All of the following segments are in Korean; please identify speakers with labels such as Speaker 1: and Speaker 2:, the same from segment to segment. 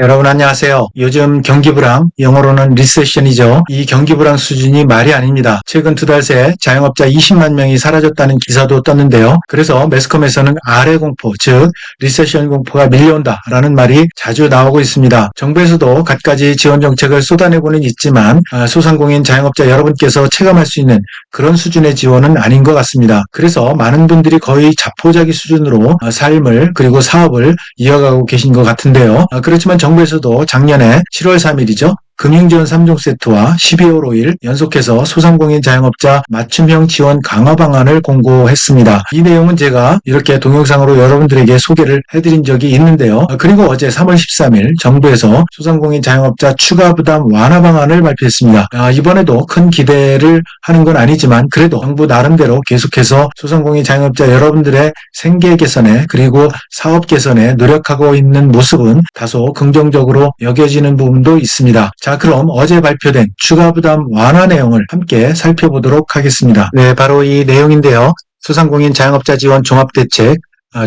Speaker 1: 여러분 안녕하세요. 요즘 경기 불황, 영어로는 리세션이죠. 이 경기 불황 수준이 말이 아닙니다. 최근 두 달 새 자영업자 20만 명이 사라졌다는 기사도 떴는데요. 그래서 매스컴에서는 아래 공포, 즉 리세션 공포가 밀려온다라는 말이 자주 나오고 있습니다. 정부에서도 갖가지 지원 정책을 쏟아내고는 있지만 소상공인 자영업자 여러분께서 체감할 수 있는 그런 수준의 지원은 아닌 것 같습니다. 그래서 많은 분들이 거의 자포자기 수준으로 삶을 그리고 사업을 이어가고 계신 것 같은데요. 그렇지만 정부에서도 작년에 7월 3일이죠. 금융지원 3종 세트와 12월 5일 연속해서 소상공인 자영업자 맞춤형 지원 강화 방안을 공고했습니다. 이 내용은 제가 이렇게 동영상으로 여러분들에게 소개를 해드린 적이 있는데요. 그리고 어제 3월 13일 정부에서 소상공인 자영업자 추가 부담 완화 방안을 발표했습니다. 이번에도 큰 기대를 하는 건 아니지만 그래도 정부 나름대로 계속해서 소상공인 자영업자 여러분들의 생계 개선에 그리고 사업 개선에 노력하고 있는 모습은 다소 긍정적으로 여겨지는 부분도 있습니다. 자, 그럼 어제 발표된 추가 부담 완화 내용을 함께 살펴보도록 하겠습니다. 네, 바로 이 내용인데요. 소상공인 자영업자 지원 종합대책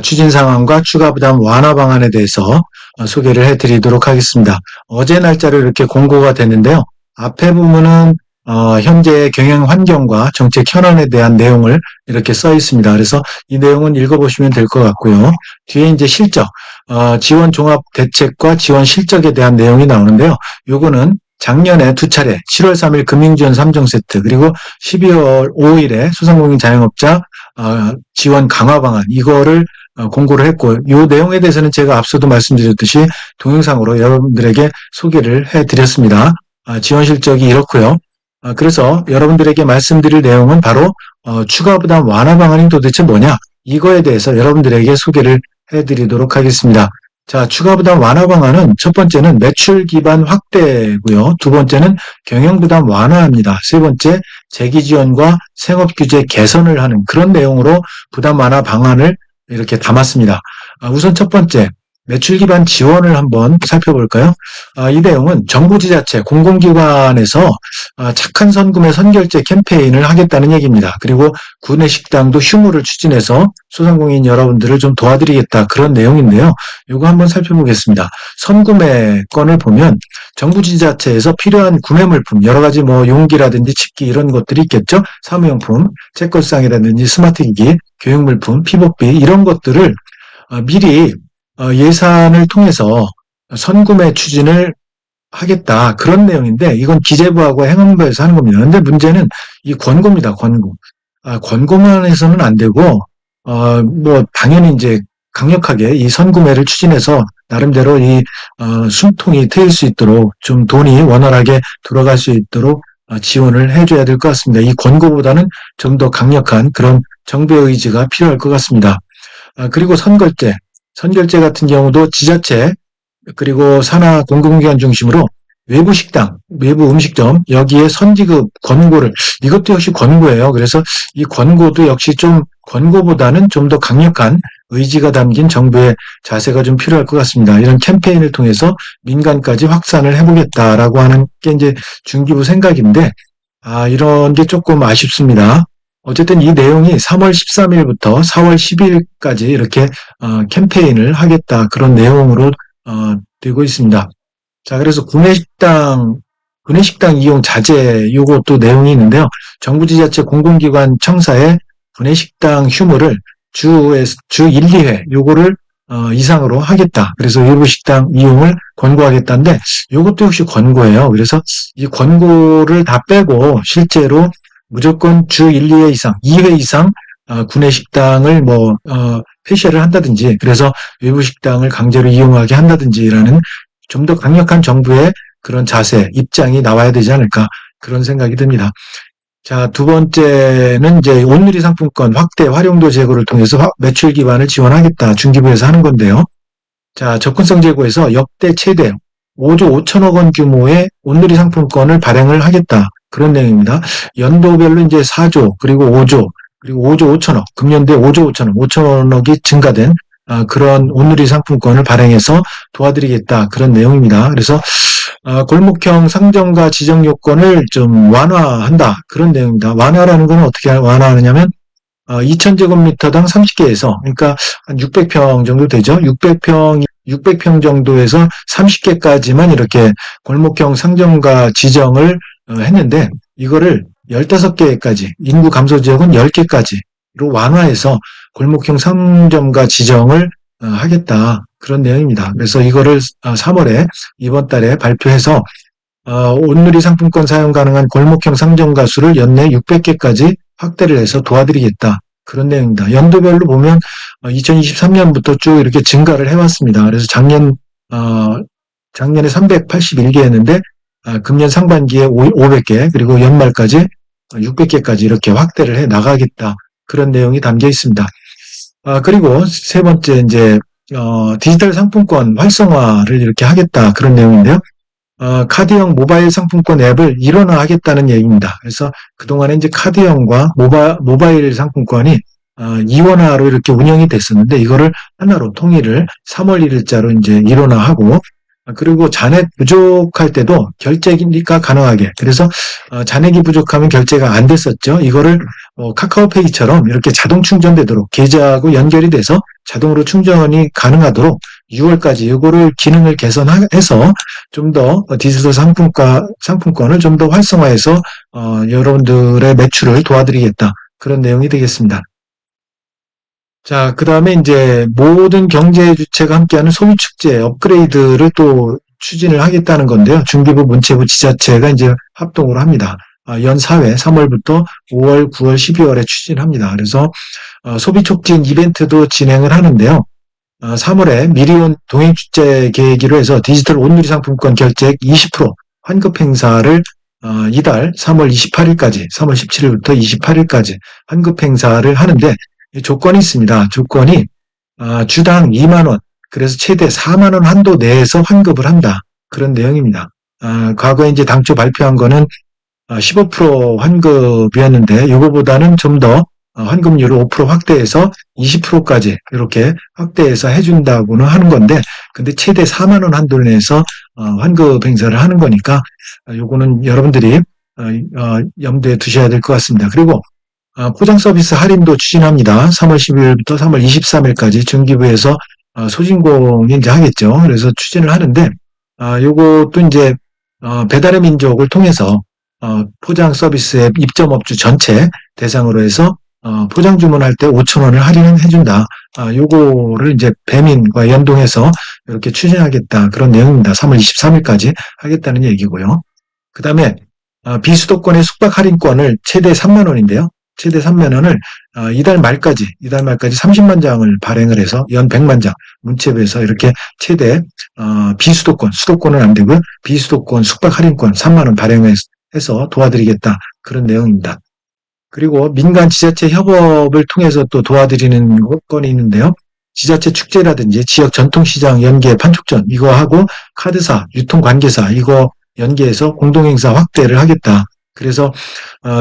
Speaker 1: 추진 상황과 추가 부담 완화 방안에 대해서 소개를 해드리도록 하겠습니다. 어제 날짜로 이렇게 공고가 됐는데요. 앞에 부분은 현재 경영 환경과 정책 현안에 대한 내용을 이렇게 써 있습니다. 그래서 이 내용은 읽어보시면 될 것 같고요. 뒤에 이제 실적, 지원 종합 대책과 지원 실적에 대한 내용이 나오는데요. 요거는 작년에 두 차례 7월 3일 금융지원 3종 세트 그리고 12월 5일에 소상공인 자영업자 지원 강화 방안 이거를 공고를 했고 이 내용에 대해서는 제가 앞서도 말씀드렸듯이 동영상으로 여러분들에게 소개를 해드렸습니다. 지원 실적이 이렇고요. 그래서 여러분들에게 말씀드릴 내용은 바로 추가 부담 완화 방안이 도대체 뭐냐 이거에 대해서 여러분들에게 소개를 해드리도록 하겠습니다. 자, 추가 부담 완화 방안은 첫 번째는 매출 기반 확대고요. 두 번째는 경영 부담 완화입니다. 세 번째 재기 지원과 생업 규제 개선을 하는 그런 내용으로 부담 완화 방안을 이렇게 담았습니다. 우선 첫 번째 매출 기반 지원을 한번 살펴볼까요? 이 내용은 정부 지자체 공공기관에서 착한 선구매 선결제 캠페인을 하겠다는 얘기입니다. 그리고 구내 식당도 휴무를 추진해서 소상공인 여러분들을 좀 도와드리겠다 그런 내용인데요. 이거 한번 살펴보겠습니다. 선구매권을 보면 정부 지자체에서 필요한 구매 물품 여러 가지 뭐 용기라든지 집기 이런 것들이 있겠죠. 사무용품, 책걸상이라든지 스마트기기, 교육물품, 피복비 이런 것들을 미리 예산을 통해서 선구매 추진을 하겠다 그런 내용인데 이건 기재부하고 행안부에서 하는 겁니다. 그런데 문제는 이 권고입니다. 권고. 권고만 해서는 안 되고 뭐 당연히 이제 강력하게 이 선구매를 추진해서 나름대로 이 숨통이 트일 수 있도록 좀 돈이 원활하게 돌아갈 수 있도록 지원을 해줘야 될 것 같습니다. 이 권고보다는 좀 더 강력한 그런 정부의 의지가 필요할 것 같습니다. 그리고 선결제 같은 경우도 지자체 그리고 산하 공공기관 중심으로 외부 식당, 외부 음식점 여기에 선지급 권고를 이것도 역시 권고예요. 그래서 이 권고도 역시 좀 권고보다는 좀 더 강력한 의지가 담긴 정부의 자세가 좀 필요할 것 같습니다. 이런 캠페인을 통해서 민간까지 확산을 해보겠다라고 하는 게 이제 중기부 생각인데 이런 게 조금 아쉽습니다. 어쨌든 이 내용이 3월 13일부터 4월 10일까지 이렇게 캠페인을 하겠다 그런 내용으로 되고 있습니다. 자, 그래서 구내식당 이용 자제 요것도 내용이 있는데요. 정부 지자체 공공기관 청사에 구내식당 휴무를 주 1, 2회 요거를 이상으로 하겠다. 그래서 외부 식당 이용을 권고하겠다는데 요것도 역시 권고예요. 그래서 이 권고를 다 빼고 실제로 무조건 주 1, 2회 이상, 2회 이상 구내식당을 폐쇄를 한다든지 그래서 외부 식당을 강제로 이용하게 한다든지라는 좀 더 강력한 정부의 그런 자세, 입장이 나와야 되지 않을까 그런 생각이 듭니다. 자, 두 번째는 이제 온누리 상품권 확대 활용도 제고를 통해서 매출 기반을 지원하겠다. 중기부에서 하는 건데요. 자, 접근성 제고에서 역대 최대 5조 5천억 원 규모의 온누리 상품권을 발행을 하겠다. 그런 내용입니다. 연도별로 이제 4조, 그리고 5조, 그리고 5조 5천억, 금년도에 5조 5천억이 증가된 그런 온누리 상품권을 발행해서 도와드리겠다. 그런 내용입니다. 그래서 골목형 상점과 지정 요건을 좀 완화한다. 그런 내용입니다. 완화라는 건 어떻게 완화하느냐면 2,000제곱미터당 30개에서 그러니까 한 600평 정도 되죠. 600평 600평 정도에서 30개까지만 이렇게 골목형 상점가 지정을 했는데 이거를 15개까지, 인구 감소 지역은 10개까지로 완화해서 골목형 상점가 지정을 하겠다. 그런 내용입니다. 그래서 이거를 3월에 이번 달에 발표해서 온누리 상품권 사용 가능한 골목형 상점가 수를 연내 600개까지 확대를 해서 도와드리겠다. 그런 내용입니다. 연도별로 보면 2023년부터 쭉 이렇게 증가를 해왔습니다. 그래서 작년에 381개였는데 금년 상반기에 500개 그리고 연말까지 600개까지 이렇게 확대를 해 나가겠다. 그런 내용이 담겨 있습니다. 그리고 세 번째 이제 디지털 상품권 활성화를 이렇게 하겠다. 그런 내용인데요. 카드형 모바일 상품권 앱을 일원화하겠다는 얘기입니다. 그래서 그동안에 이제 카드형과 모바일 상품권이 이원화로 이렇게 운영이 됐었는데 이거를 하나로 통일을 3월 1일자로 이제 일원화하고 그리고 잔액 부족할 때도 결제가 가능하게 그래서 잔액이 부족하면 결제가 안 됐었죠. 이거를 카카오페이처럼 이렇게 자동 충전되도록 계좌하고 연결이 돼서 자동으로 충전이 가능하도록 6월까지 이거를 기능을 개선해서 좀 더 디지털 상품권을 좀 더 활성화해서 여러분들의 매출을 도와드리겠다. 그런 내용이 되겠습니다. 자, 그 다음에 이제 모든 경제 주체가 함께하는 소비축제 업그레이드를 또 추진을 하겠다는 건데요. 중기부, 문체부, 지자체가 이제 합동으로 합니다. 연 4회 3월부터 5월, 9월, 12월에 추진합니다. 그래서 소비촉진 이벤트도 진행을 하는데요. 3월에 미리온 동행축제 계획으로 해서 디지털 온누리 상품권 결제액 20% 환급 행사를 이달 3월 28일까지, 3월 17일부터 28일까지 환급 행사를 하는데 조건이 있습니다. 조건이 주당 2만 원, 그래서 최대 4만 원 한도 내에서 환급을 한다. 그런 내용입니다. 과거에 이제 당초 발표한 거는 15% 환급이었는데 이거보다는 좀 더 환급률을 5% 확대해서 20%까지 이렇게 확대해서 해준다고는 하는 건데 근데 최대 4만 원 한도 내에서 환급 행사를 하는 거니까 요거는 여러분들이 염두에 두셔야 될 것 같습니다. 그리고 포장 서비스 할인도 추진합니다. 3월 12일부터 3월 23일까지 중기부에서 소진공이 이제 하겠죠. 그래서 추진을 하는데 요것도 이제 배달의 민족을 통해서 포장 서비스 앱 입점업주 전체 대상으로 해서 포장 주문할 때 5,000원을 할인해준다. 요거를 이제 배민과 연동해서 이렇게 추진하겠다. 그런 내용입니다. 3월 23일까지 하겠다는 얘기고요. 그 다음에 비수도권의 숙박 할인권을 최대 3만 원인데요. 최대 3만 원을 이달 말까지 30만 장을 발행을 해서 연 100만 장 문체부에서 이렇게 최대 비수도권, 수도권은 안 되고요. 비수도권 숙박 할인권 3만 원 발행해서 도와드리겠다. 그런 내용입니다. 그리고 민간 지자체 협업을 통해서 또 도와드리는 건이 있는데요. 지자체 축제라든지 지역 전통시장 연계 판촉전 이거 하고 카드사, 유통관계사 이거 연계해서 공동행사 확대를 하겠다. 그래서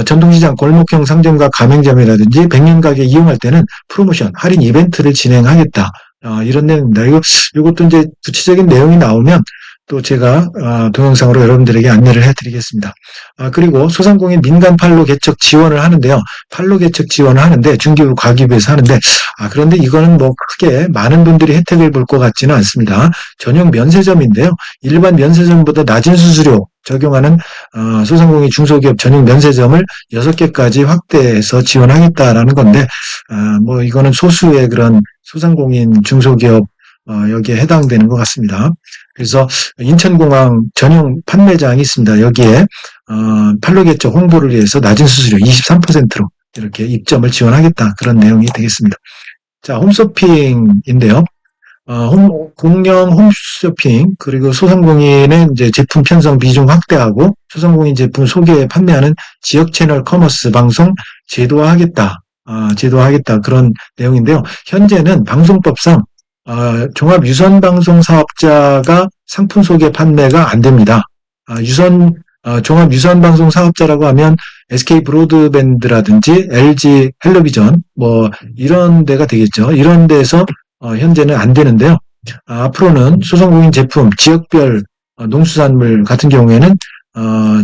Speaker 1: 전통시장 골목형 상점과 가맹점이라든지 100년 가게 이용할 때는 프로모션, 할인 이벤트를 진행하겠다. 이런 내용입니다. 이것도 이제 구체적인 내용이 나오면 또 제가 동영상으로 여러분들에게 안내를 해드리겠습니다. 그리고 소상공인 민간 판로 개척 지원을 하는데요. 판로 개척 지원을 하는데 중기부, 과기부에서 하는데 그런데 이거는 뭐 크게 많은 분들이 혜택을 볼 것 같지는 않습니다. 전용 면세점인데요. 일반 면세점보다 낮은 수수료 적용하는 소상공인 중소기업 전용 면세점을 6개까지 확대해서 지원하겠다라는 건데 뭐 이거는 소수의 그런 소상공인 중소기업 여기에 해당되는 것 같습니다. 그래서 인천공항 전용 판매장이 있습니다. 여기에 판로 개척 홍보를 위해서 낮은 수수료 23%로 이렇게 입점을 지원하겠다. 그런 내용이 되겠습니다. 자, 홈쇼핑인데요. 공영 홈쇼핑 그리고 소상공인의 이제 제품 편성 비중 확대하고 소상공인 제품 소개 판매하는 지역 채널 커머스 방송 제도화하겠다. 그런 내용인데요. 현재는 방송법상 종합유선방송사업자가 상품 소개 판매가 안 됩니다. 종합유선방송사업자라고 하면 SK 브로드밴드라든지 LG 헬로비전 뭐 이런 데가 되겠죠. 이런 데서 현재는 안 되는데요. 앞으로는 소상공인 제품 지역별 농수산물 같은 경우에는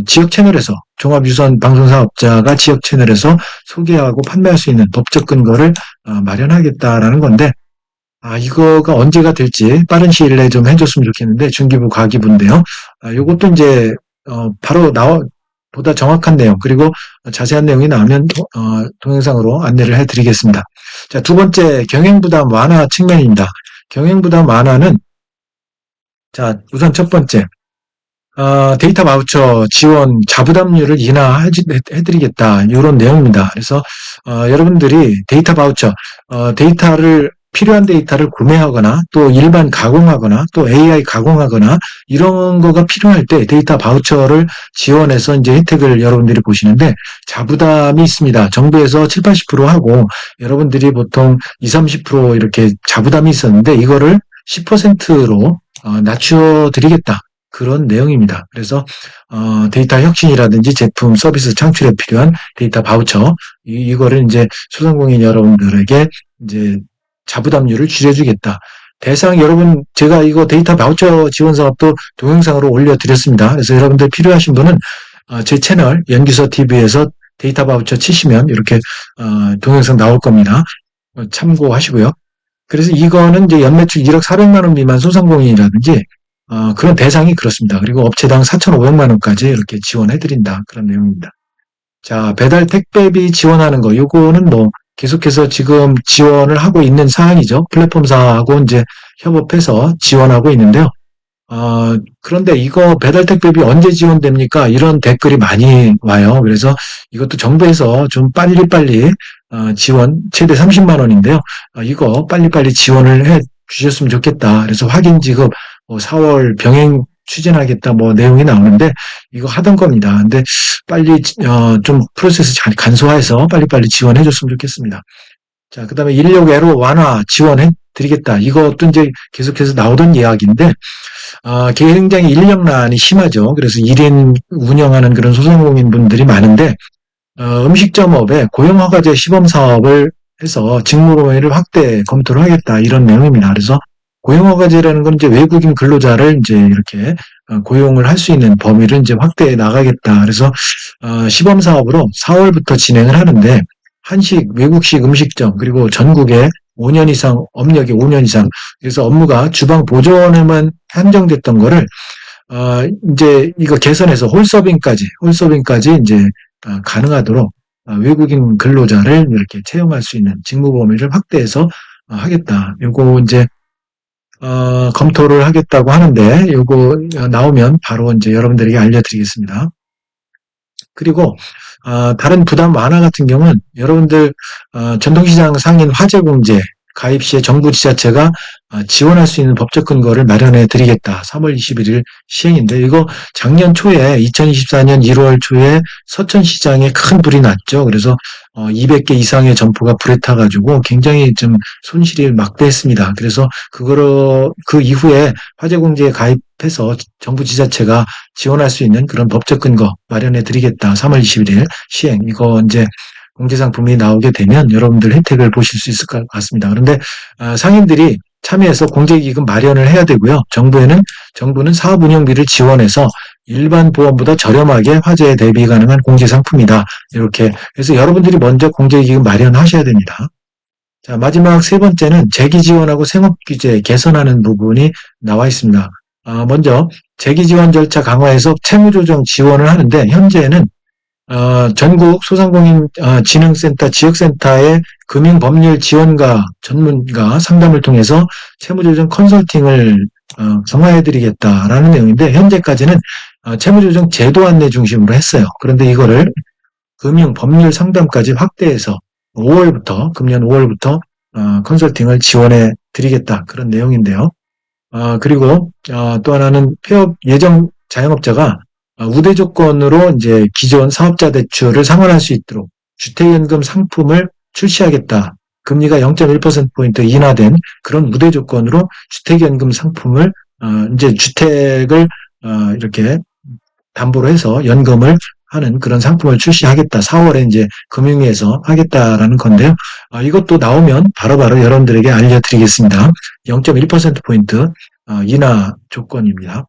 Speaker 1: 지역 채널에서 종합유선 방송사업자가 지역 채널에서 소개하고 판매할 수 있는 법적 근거를 마련하겠다라는 건데 이거가 언제가 될지 빠른 시일 내에 좀 해줬으면 좋겠는데, 중기부, 과기부인데요. 요것도 이제, 바로 보다 정확한 내용, 그리고 자세한 내용이 나오면, 동영상으로 안내를 해드리겠습니다. 자, 두 번째, 경영부담 완화 측면입니다. 경영부담 완화는, 자, 우선 첫 번째, 데이터 바우처 지원 자부담률을 인하해드리겠다. 이런 내용입니다. 그래서, 여러분들이 데이터 바우처, 필요한 데이터를 구매하거나 또 일반 가공하거나 또 AI 가공하거나 이런 거가 필요할 때 데이터 바우처를 지원해서 이제 혜택을 여러분들이 보시는데 자부담이 있습니다. 정부에서 7, 80% 하고 여러분들이 보통 20, 30% 이렇게 자부담이 있었는데 이거를 10%로 낮춰드리겠다. 그런 내용입니다. 그래서 데이터 혁신이라든지 제품 서비스 창출에 필요한 데이터 바우처 이거를 이제 소상공인 여러분들에게 이제 자부담률을 줄여주겠다. 대상 여러분 제가 이거 데이터 바우처 지원 사업도 동영상으로 올려드렸습니다. 그래서 여러분들 필요하신 분은 제 채널 연기서 TV에서 데이터 바우처 치시면 이렇게 동영상 나올 겁니다. 참고하시고요. 그래서 이거는 이제 연매출 1억 400만 원 미만 소상공인이라든지 그런 대상이 그렇습니다. 그리고 업체당 4,500만 원까지 이렇게 지원해드린다. 그런 내용입니다. 자, 배달 택배비 지원하는 거, 요거는 뭐 계속해서 지금 지원을 하고 있는 사항이죠. 플랫폼사하고 이제 협업해서 지원하고 있는데요. 그런데 이거 배달 택배비 언제 지원됩니까? 이런 댓글이 많이 와요. 그래서 이것도 정부에서 좀 빨리빨리 지원 최대 30만 원인데요. 이거 빨리빨리 지원을 해 주셨으면 좋겠다. 그래서 확인 지급 4월 병행 추진하겠다 뭐 내용이 나오는데 이거 하던 겁니다. 근데 빨리 좀 프로세스 잘 간소화해서 빨리빨리 지원해 줬으면 좋겠습니다. 자, 그다음에 인력 애로 완화 지원해 드리겠다. 이것도 이제 계속해서 나오던 이야기인데 굉장히 인력난이 심하죠. 그래서 1인 운영하는 그런 소상공인 분들이 많은데 음식점업에 고용허가제 시범사업을 해서 직무 범위를 확대 검토를 하겠다 이런 내용입니다. 그래서 고용허가제라는 건 이제 외국인 근로자를 이제 이렇게 고용을 할 수 있는 범위를 이제 확대해 나가겠다. 그래서 시범사업으로 4월부터 진행을 하는데 한식, 외국식 음식점 그리고 전국에 5년 이상 업력이 5년 이상 그래서 업무가 주방 보조원에만 한정됐던 거를 이제 이거 개선해서 홀서빙까지 이제 가능하도록 외국인 근로자를 이렇게 채용할 수 있는 직무 범위를 확대해서 하겠다. 요거 이제 검토를 하겠다고 하는데 요거 나오면 바로 이제 여러분들에게 알려드리겠습니다. 그리고 다른 부담 완화 같은 경우는 여러분들 전통시장 상인 화재공제 가입 시에 정부 지자체가 지원할 수 있는 법적 근거를 마련해 드리겠다. 3월 21일 시행인데 이거 작년 초에 2024년 1월 초에 서천시장에 큰 불이 났죠. 그래서 200개 이상의 점포가 불에 타가지고 굉장히 좀 손실이 막대했습니다. 그래서 그 이후에 화재공제에 가입해서 정부 지자체가 지원할 수 있는 그런 법적 근거 마련해 드리겠다. 3월 21일 시행. 이거 이제 공제상품이 나오게 되면 여러분들 혜택을 보실 수 있을 것 같습니다. 그런데 상인들이 참여해서 공제기금 마련을 해야 되고요. 정부는 사업 운영비를 지원해서 일반 보험보다 저렴하게 화재에 대비 가능한 공제상품이다. 이렇게 해서 여러분들이 먼저 공제기금 마련하셔야 됩니다. 자, 마지막 세 번째는 재기 지원하고 생업규제 개선하는 부분이 나와 있습니다. 먼저 재기 지원 절차 강화해서 채무조정 지원을 하는데 현재는 전국 소상공인 진흥센터, 지역센터의 금융법률 지원가, 전문가 상담을 통해서 채무조정 컨설팅을 강화해드리겠다라는 내용인데 현재까지는 채무조정 제도 안내 중심으로 했어요. 그런데 이거를 금융법률 상담까지 확대해서 금년 5월부터 컨설팅을 지원해 드리겠다 그런 내용인데요. 그리고 또 하나는 폐업 예정 자영업자가 우대 조건으로 이제 기존 사업자 대출을 상환할 수 있도록 주택연금 상품을 출시하겠다. 금리가 0.1%포인트 인하된 그런 우대 조건으로 주택연금 상품을 이제 주택을 이렇게 담보로 해서 연금을 하는 그런 상품을 출시하겠다. 4월에 이제 금융위에서 하겠다라는 건데요. 이것도 나오면 바로바로 여러분들에게 알려드리겠습니다. 0.1%포인트 인하 조건입니다.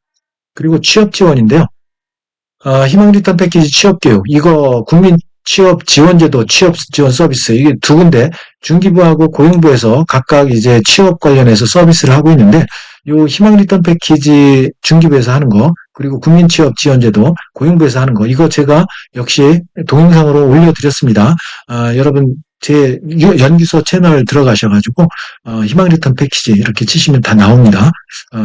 Speaker 1: 그리고 취업 지원인데요. 희망 리턴 패키지 취업 교육 이거 국민 취업 지원제도, 취업 지원 서비스 이게 두 군데 중기부하고 고용부에서 각각 이제 취업 관련해서 서비스를 하고 있는데 요 희망 리턴 패키지 중기부에서 하는 거 그리고 국민 취업 지원제도 고용부에서 하는 거 이거 제가 역시 동영상으로 올려드렸습니다. 여러분 제 연구소 채널 들어가셔가지고 희망 리턴 패키지 이렇게 치시면 다 나옵니다.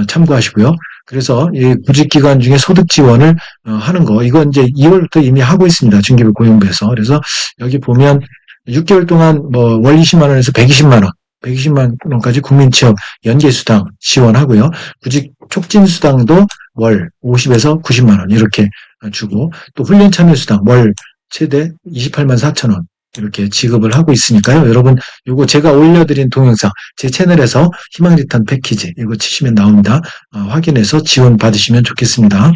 Speaker 1: 참고하시고요. 그래서 이 구직기관 중에 소득 지원을 하는 거 이건 이제 2월부터 이미 하고 있습니다. 중기부 고용부에서. 그래서 여기 보면 6개월 동안 뭐 월 20만 원에서 120만 원, 120만 원까지 국민취업 연계수당 지원하고요. 구직 촉진수당도 월 50에서 90만 원 이렇게 주고 또 훈련 참여수당 월 최대 28만 4천 원 이렇게 지급을 하고 있으니까요. 여러분 요거 제가 올려드린 동영상 제 채널에서 희망 리턴 패키지 이거 치시면 나옵니다. 확인해서 지원 받으시면 좋겠습니다.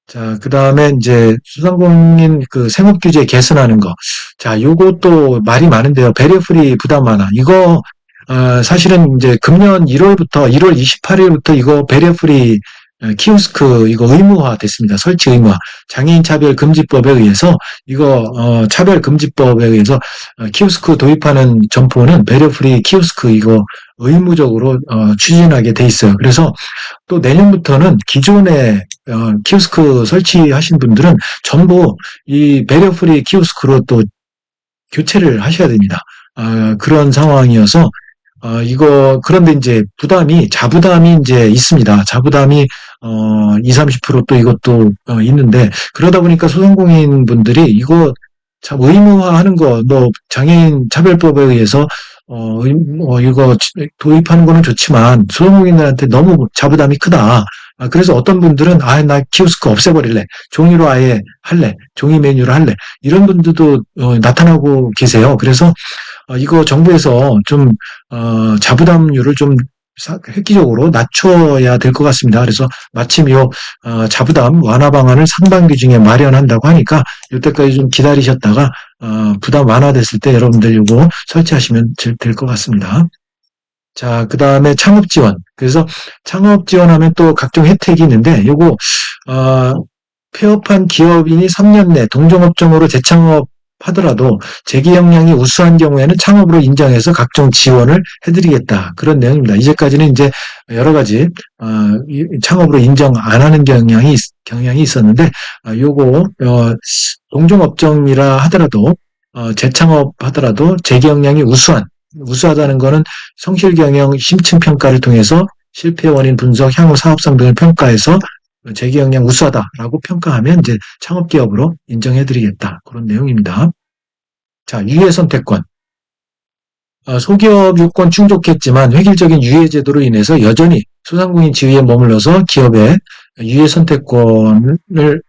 Speaker 1: 자, 그 다음에 이제 소상공인 그 생업규제 개선하는 거. 자, 요것도 말이 많은데요. 배려프리 부담 완화. 이거, 사실은 이제 금년 1월부터, 1월 28일부터 이거 배려프리 키오스크 이거 의무화 됐습니다. 설치 의무화. 장애인 차별금지법에 의해서 이거, 차별금지법에 의해서 키오스크 도입하는 점포는 배려프리 키오스크 이거 의무적으로 추진하게 돼 있어요. 그래서 또 내년부터는 기존에 키오스크 설치하신 분들은 전부 이 배려프리 키오스크로 또 교체를 하셔야 됩니다. 그런 상황이어서 그런데 이제 자부담이 이제 있습니다. 자부담이 20, 30%또 이것도 있는데 그러다 보니까 소상공인 분들이 이거 참 의무화하는 거, 뭐 장애인 차별법에 의해서 이거 도입하는 거는 좋지만 소상공인들한테 너무 자부담이 크다. 그래서 어떤 분들은 나 키오스크 없애버릴래. 종이로 아예 할래. 종이 메뉴로 할래. 이런 분들도 나타나고 계세요. 그래서 이거 정부에서 좀 자부담률을 좀 획기적으로 낮춰야 될 것 같습니다. 그래서 마침 자부담 완화 방안을 상반기 중에 마련한다고 하니까 이때까지 좀 기다리셨다가 부담 완화됐을 때 여러분들 이거 설치하시면 될 것 같습니다. 자, 그 다음에 창업 지원. 그래서 창업 지원하면 또 각종 혜택이 있는데 요거 폐업한 기업인이 3년 내 동종업종으로 재창업하더라도 재기 역량이 우수한 경우에는 창업으로 인정해서 각종 지원을 해드리겠다. 그런 내용입니다. 이제까지는 이제 여러 가지 창업으로 인정 안 하는 경향이 있었는데 요거 동종업종이라 하더라도 재창업하더라도 재기 역량이 우수하다는 거는 성실 경영 심층 평가를 통해서 실패 원인 분석, 향후 사업성 등을 평가해서 재기 역량 우수하다라고 평가하면 이제 창업 기업으로 인정해드리겠다 그런 내용입니다. 자, 유예 선택권. 소기업 요건 충족했지만 획일적인 유예 제도로 인해서 여전히 소상공인 지위에 머물러서 기업에 유예 선택권을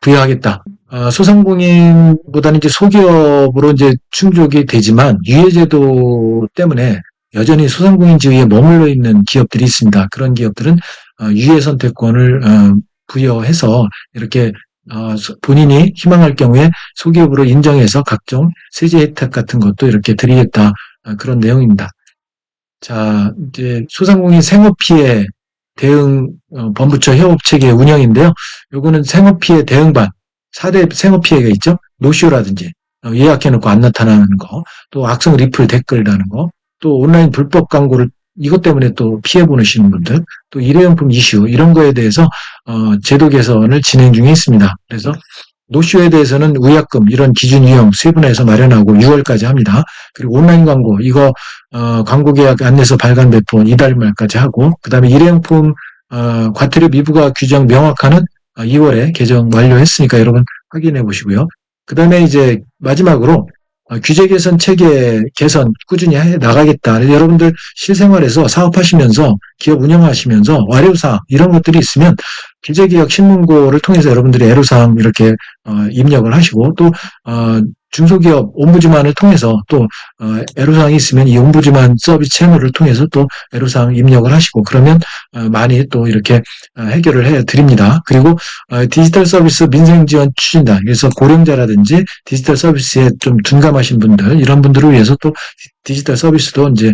Speaker 1: 부여하겠다. 소상공인보다는 이제 소기업으로 이제 충족이 되지만 유예제도 때문에 여전히 소상공인 지위에 머물러 있는 기업들이 있습니다. 그런 기업들은 유예 선택권을 부여해서 이렇게 본인이 희망할 경우에 소기업으로 인정해서 각종 세제 혜택 같은 것도 이렇게 드리겠다. 그런 내용입니다. 자, 이제 소상공인 생업피해 대응 범부처 협업체계 운영인데요. 요거는 생업피해 대응반 4대 생업피해가 있죠. 노쇼라든지 예약해놓고 안 나타나는 거, 또 악성 리플 댓글 다는 거, 또 온라인 불법 광고를 이것 때문에 또 피해 보내시는 분들, 또 일회용품 이슈 이런 거에 대해서 제도 개선을 진행 중에 있습니다. 그래서 노쇼에 대해서는 의약금 이런 기준 유형 세분화해서 마련하고 6월까지 합니다. 그리고 온라인 광고 이거 광고 계약 안내서 발간 배포 이달 말까지 하고 그다음에 일회용품 과태료 미부과 규정 명확화는 2월에 개정 완료했으니까 여러분 확인해 보시고요. 그다음에 이제 마지막으로 규제 개선 체계 개선 꾸준히 해 나가겠다. 여러분들 실생활에서 사업하시면서 기업 운영하시면서 와류사항 이런 것들이 있으면 기재개혁 신문고를 통해서 여러분들이 애로사항 이렇게 입력을 하시고 또 중소기업 옴부즈만을 통해서 또 애로사항이 있으면 이 옴부즈만 서비스 채널을 통해서 또 애로사항 입력을 하시고 그러면 많이 또 이렇게 해결을 해 드립니다. 그리고 디지털 서비스 민생지원 추진단 그래서 고령자라든지 디지털 서비스에 좀 둔감하신 분들 이런 분들을 위해서 또 디지털 서비스도 이제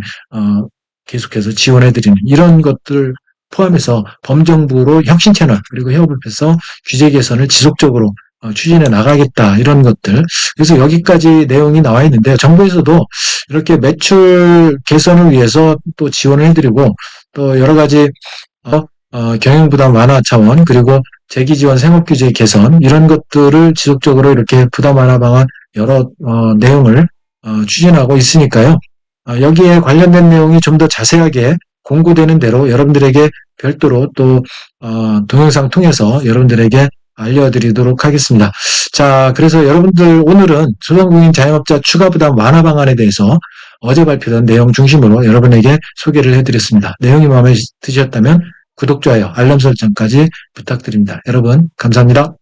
Speaker 1: 계속해서 지원해 드리는 이런 것들 포함해서 범정부로 혁신 채널 그리고 협업해서 규제 개선을 지속적으로 추진해 나가겠다 이런 것들. 그래서 여기까지 내용이 나와 있는데 정부에서도 이렇게 매출 개선을 위해서 또 지원을 해드리고 또 여러 가지 경영부담 완화 차원 그리고 재기지원 생업규제 개선 이런 것들을 지속적으로 이렇게 부담 완화 방안 여러 내용을 추진하고 있으니까요. 여기에 관련된 내용이 좀 더 자세하게 공고되는 대로 여러분들에게 별도로 또 동영상 통해서 여러분들에게 알려드리도록 하겠습니다. 자, 그래서 여러분들 오늘은 소상공인 자영업자 추가 부담 완화 방안에 대해서 어제 발표된 내용 중심으로 여러분에게 소개를 해드렸습니다. 내용이 마음에 드셨다면 구독, 좋아요, 알람 설정까지 부탁드립니다. 여러분 감사합니다.